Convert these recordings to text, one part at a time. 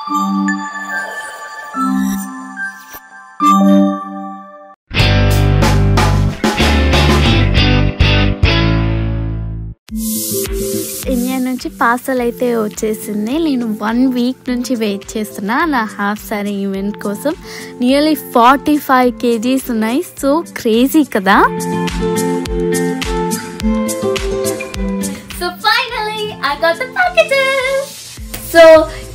India నుంచి parcel అయితే వచ్చేసింది. నేను 1 వీక్ నుంచి వెయిట్ చేస్తున్నా నా హాఫ్ సారీ ఈవెంట్ కోసం. నియర్లీ 45 kgs ఉన్నాయి. సో క్రేజీ కదా. So finally I got the packages. So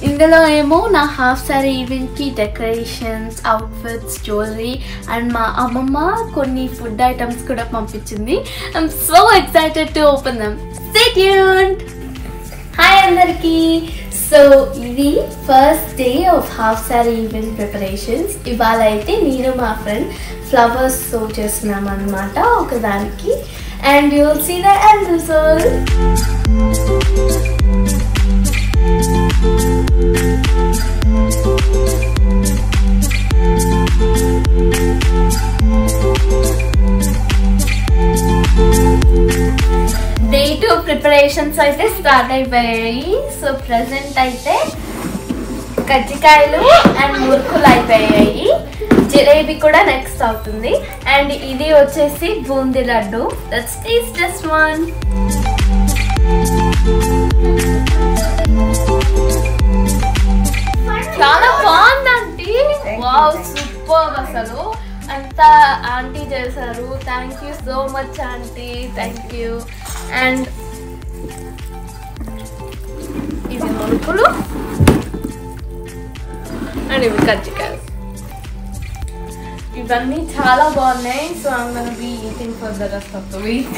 ఇందులో ఏమో నా హాఫ్ సారీ ఈవెంట్కి డెకరేషన్స్, అవుట్ఫిట్స్, జ్యువెలరీ అండ్ మా అమ్మమ్మ కొన్ని ఫుడ్ ఐటమ్స్ కూడా పంపించింది. I'm so excited to open them. Stay tuned. Hi అందరికీ. సో ఇది first day of half sorry event preparations. ఇవాళ అయితే నేను మా ఫ్రెండ్ ఫ్లవర్స్ సో చేస్తున్నాం అన్నమాట ఒకదానికి. And you will see the end result. Day 2 preparations అయితే స్టార్ట్ అయిపోయాయి. సో ప్రెసెంట్ అయితే కజ్జికాయలు అండ్ మురుకులు అయిపోయాయి. జిలేబీ కూడా నెక్స్ట్ అవుతుంది. అండ్ ఇది వచ్చేసి boondi laddu. Let's taste this one. చాలా బాగుందండి. Wow, super. అసలు అంతా ఆంటీ చేశారు. Thank you so much aunty, thank you. And ఇవి మురుకులు అండ్ ఇవి కజ్జికాయలు. ఇవన్నీ చాలా బాగున్నాయి. So I'm gonna be eating for the rest of the week.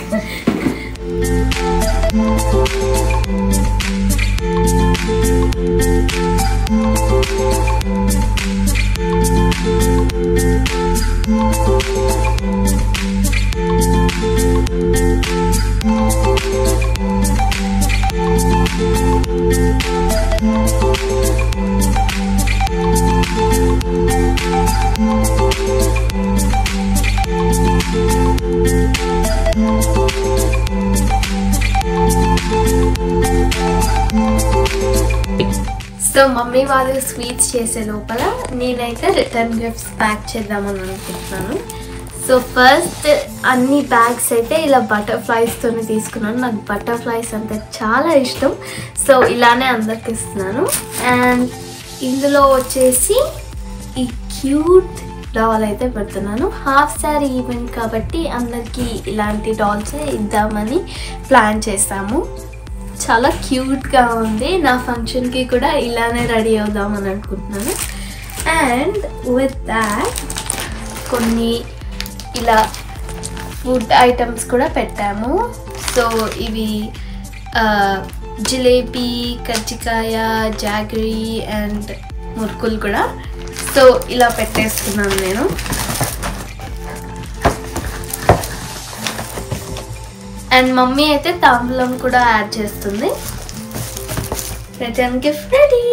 So mummy వాళ్ళు స్వీట్స్ చేసే లోపల నేనైతే రిటర్న్ గిఫ్ట్స్ ప్యాక్ చేద్దామని అనుకుంటున్నాను. సో ఫస్ట్ అన్ని బ్యాగ్స్ అయితే ఇలా బటర్ఫ్లైస్తోనే తీసుకున్నాను. నాకు బటర్ఫ్లైస్ అంటే చాలా ఇష్టం. సో ఇలానే అందరికి ఇస్తున్నాను. అండ్ ఇందులో వచ్చేసి ఈ క్యూట్ డాల్ అయితే పెడుతున్నాను. హాఫ్ సారీ ఈవెంట్ కాబట్టి అందరికీ ఇలాంటి డాల్సే ఇద్దామని ప్లాన్ చేస్తాము. చాలా క్యూట్గా ఉంది. నా ఫంక్షన్కి కూడా ఇలానే రెడీ అవుదామని అనుకుంటున్నాను. అండ్ విత్ దాట్ కొన్ని ఇలా ఫుడ్ ఐటమ్స్ కూడా పెట్టాము. సో ఇవి జిలేబీ, కజ్జికాయ, జాగరీ అండ్ మురుకులు కూడా. సో ఇలా పెట్టేస్తున్నాను నేను. అండ్ మమ్మీ అయితే తాంబూలం కూడా యాడ్ చేస్తుంది. Return gift ready.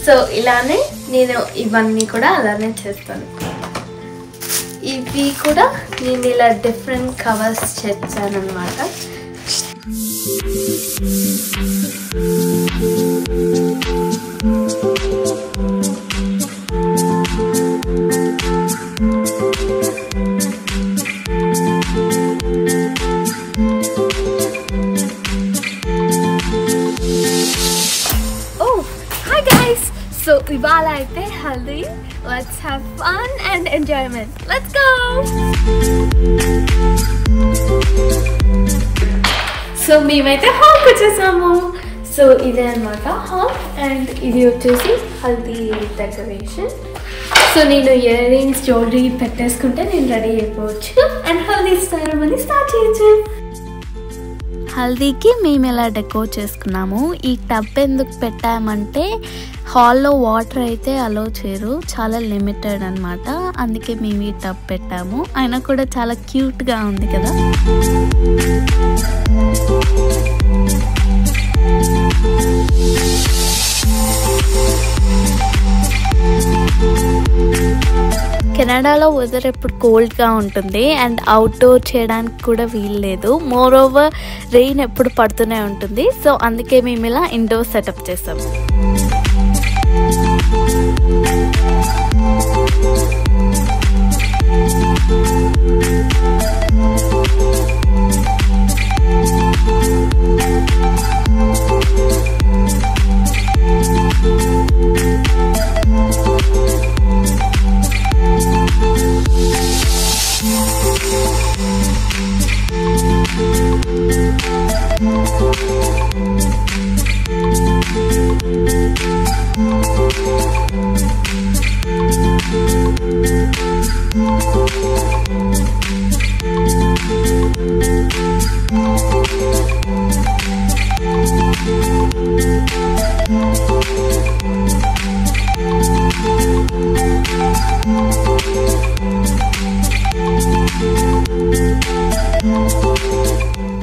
సో ఇలానే నేను ఇవన్నీ కూడా అలానే చేస్తాను. ఇవి కూడా నేను ఇలా డిఫరెంట్ కవర్స్ చేశాను అన్నమాట. So ఇవాళ అయితే haldi. Let's have fun and enjoyment. Let's go. So మేమైతే హాల్కి వచ్చేసాము. సో ఇదే అనమాట హాల్. అండ్ ఇది వచ్చేసి హల్దీ డెకరేషన్. సో నేను ఇయర్ రింగ్స్, జ్యువెలరీ పెట్టేసుకుంటే నేను రెడీ అయిపోవచ్చు. అండ్ హల్దీ సెరమనీ స్టార్ట్ చేయొచ్చు. హల్దీకి మేము ఇలా డెకోర్ చేసుకున్నాము. ఈ టబ్ ఎందుకు పెట్టామంటే హాల్లో వాటర్ అయితే అలో చేయరు, చాలా లిమిటెడ్ అనమాట. అందుకే మేము ఈ టబ్ పెట్టాము. అయినా కూడా చాలా క్యూట్గా ఉంది కదా. కెనడాలో వెదర్ ఎప్పుడు కోల్డ్గా ఉంటుంది అండ్ అవుట్డోర్ చేయడానికి కూడా వీల్లేదు. మోర్ ఓవర్ రెయిన్ ఎప్పుడు పడుతూనే ఉంటుంది. సో అందుకే మేము ఇలా ఇండోర్ సెటప్ చేసాము.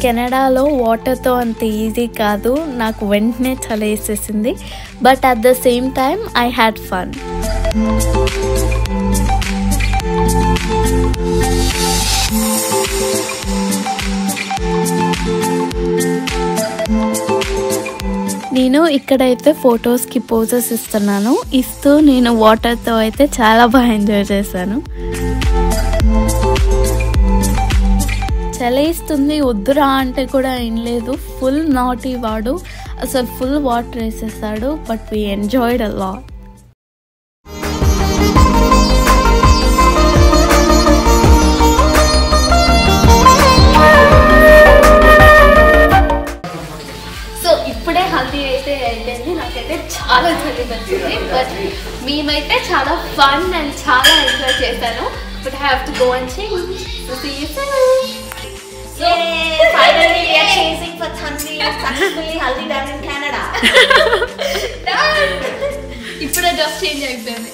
కెనడాలో వాటర్తో అంత ఈజీ కాదు, నాకు వెంటనే చలి వేసేసింది. But at the same time I had fun. నేను ఇక్కడైతే ఫొటోస్కి పోజెస్ ఇస్తూ నేను వాటర్తో అయితే చాలా బాగా ఎంజాయ్ చేశాను. చలేస్తుంది వద్దురా అంటే కూడా ఏం లేదు, ఫుల్ నాటీ వాడు, అసలు ఫుల్ వాటర్ వేసేసాడు. But we enjoyed a lot. So ఇప్పుడే హల్దీ అయితే అయిపోయింది, నాకైతే చాలా చలి వచ్చింది. బట్ మేమైతే చాలా ఫన్ అండ్ చాలా ఎంజాయ్ చేశాను. But I have to go and change. So see you soon. Yay! Finally we are chasing for Tanvi. Successfully Haldi done in Canada. ఇప్పుడే డ్రెస్ చేంజ్ అయిపోయింది.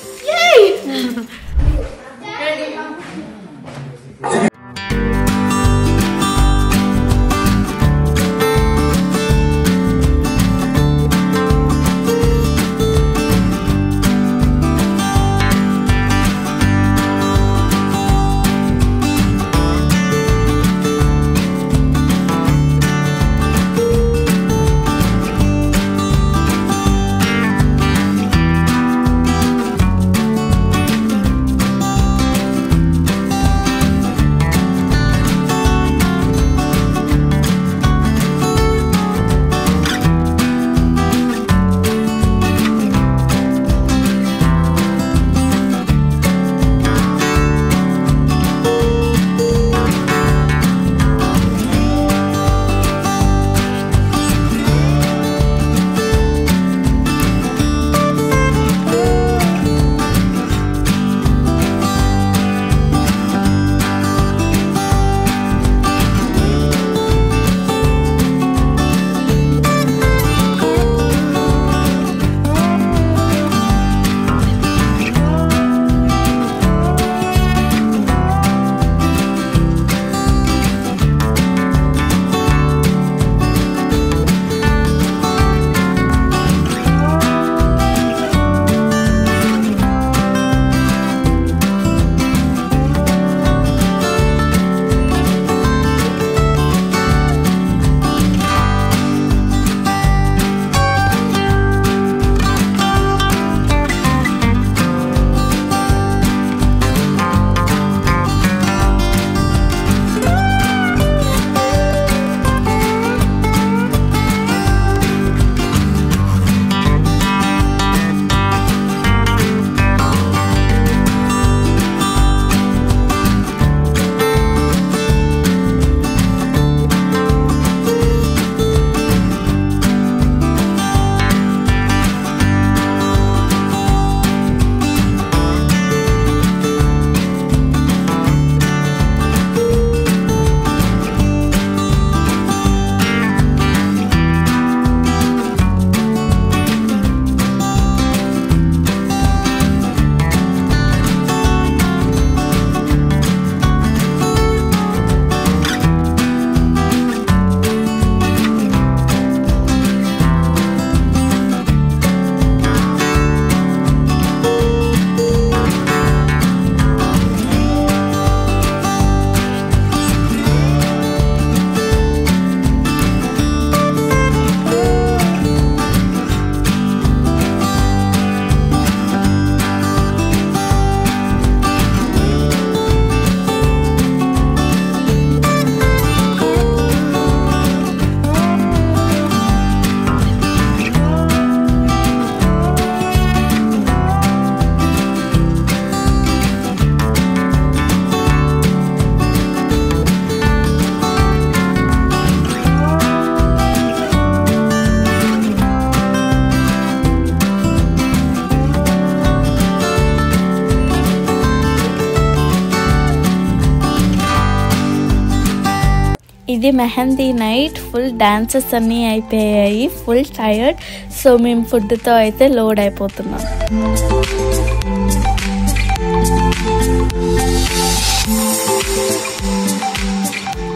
ఇది మెహందీ నైట్, ఫుల్ డాన్సెస్ అన్నీ అయిపోయాయి, full tired. So మేము ఫుడ్తో అయితే load అయిపోతున్నాం.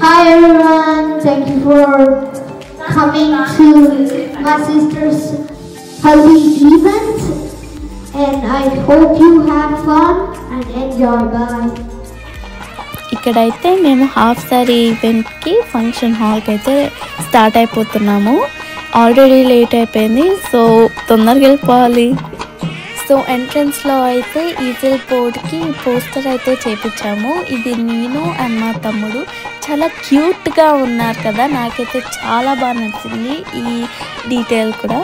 Hi everyone, thank you for coming to my sister's Haldi event, and I hope you have fun and enjoy. Bye. ఇక్కడైతే మేము హాఫ్ సారీ ఈవెంట్కి ఫంక్షన్ హాల్కి అయితే స్టార్ట్ అయిపోతున్నాము. ఆల్రెడీ లేట్ అయిపోయింది, సో తొందరగా వెళ్ళిపోవాలి. సో ఎంట్రన్స్లో అయితే ఈజిల్ బోర్డ్కి పోస్టర్ అయితే చేపించాము. ఇది నేను అండ్ మా తమ్ముడు. చాలా క్యూట్గా ఉన్నారు కదా, నాకైతే చాలా బాగా నచ్చింది ఈ డీటెయిల్ కూడా.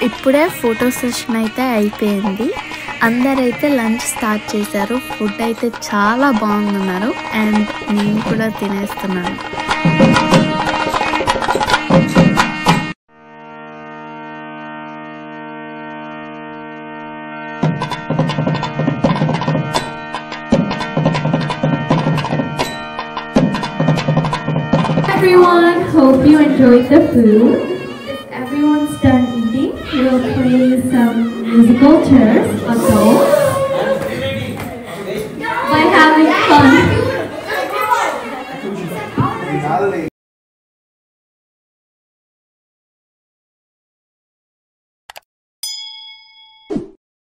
ఇప్పుడే ఫోటో సెషన్ అయితే అయిపోయింది. అందరైతే లంచ్ స్టార్ట్ చేశారు. ఫుడ్ అయితే చాలా బాగుందన్నారు అండ్ నేను కూడా తినేస్తున్నాను. Everyone, hope you enjoyed the food. If everyone's done eating, we'll play some musical chairs, adults, by having fun.